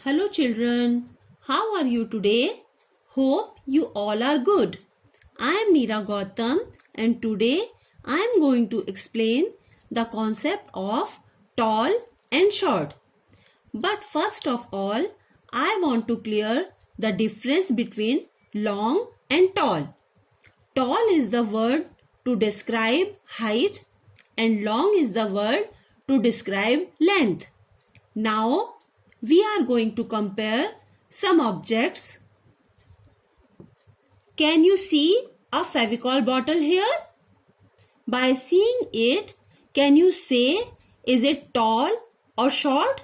Hello children, how are you today? Hope you all are good. I am Neera Gautam and today I am going to explain the concept of tall and short. But first of all, I want to clear the difference between long and tall. Tall is the word to describe height and long is the word to describe length. Now, we are going to compare some objects. Can you see a Fevicol bottle here? By seeing it, can you say is it tall or short?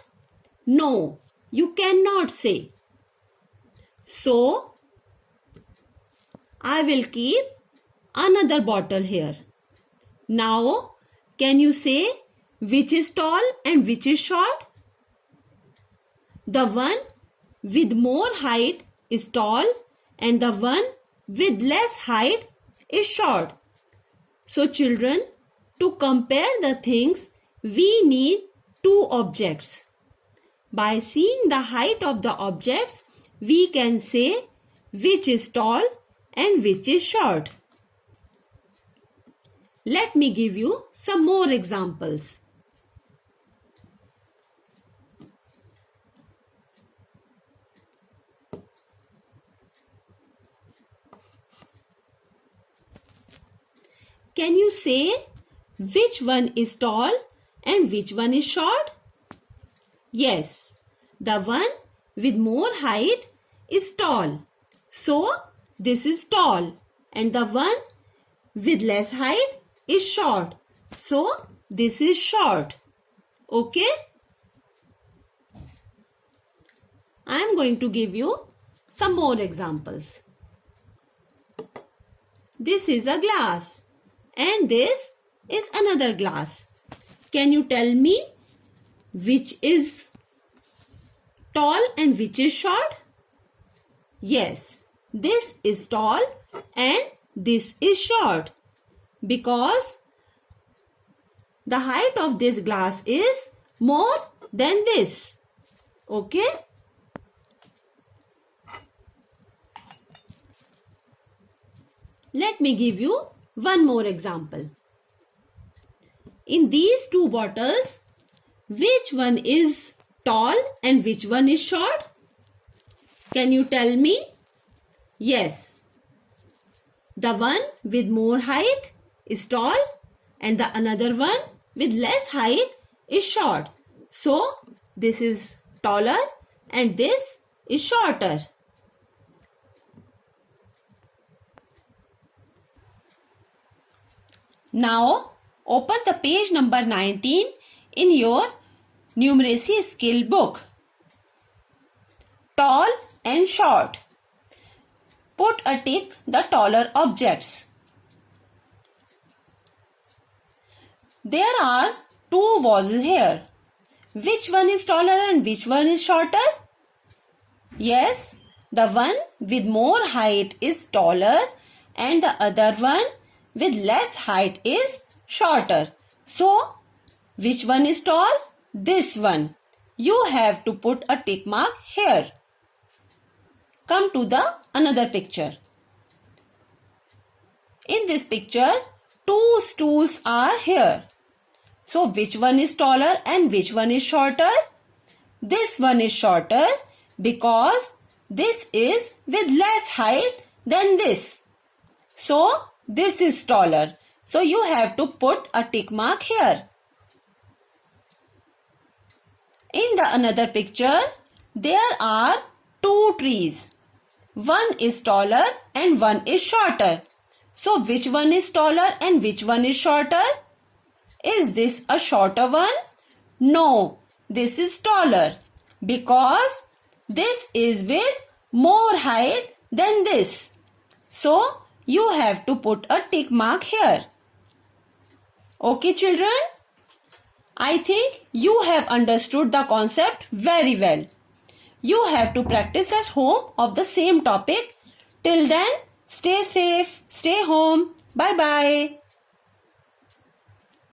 No, you cannot say. So, I will keep another bottle here. Now, can you say which is tall and which is short? The one with more height is tall and the one with less height is short. So children, to compare the things, we need two objects. By seeing the height of the objects, we can say which is tall and which is short. Let me give you some more examples. Can you say which one is tall and which one is short? Yes, the one with more height is tall. So, this is tall. And the one with less height is short. So, this is short. Okay? I am going to give you some more examples. This is a glass. And this is another glass. Can you tell me which is tall and which is short? Yes, this is tall and this is short because the height of this glass is more than this. Okay? Let me give you one more example. In these two bottles, which one is tall and which one is short? Can you tell me? Yes. The one with more height is tall and the another one with less height is short. So, this is taller and this is shorter. Now, open the page number 19 in your numeracy skill book. Tall and short. Put a tick the taller objects. There are two vases here. Which one is taller and which one is shorter? Yes, the one with more height is taller and the other one with less height is shorter. So, which one is tall? This one. You have to put a tick mark here. Come to the another picture. In this picture, two stools are here. So, which one is taller and which one is shorter? This one is shorter because this is with less height than this. So, this is taller. So, you have to put a tick mark here. In the another picture, there are two trees. One is taller and one is shorter. So, which one is taller and which one is shorter? Is this a shorter one? No, this is taller because this is with more height than this. So, you have to put a tick mark here. Okay, children? I think you have understood the concept very well. You have to practice at home of the same topic. Till then, stay safe, stay home. Bye-bye.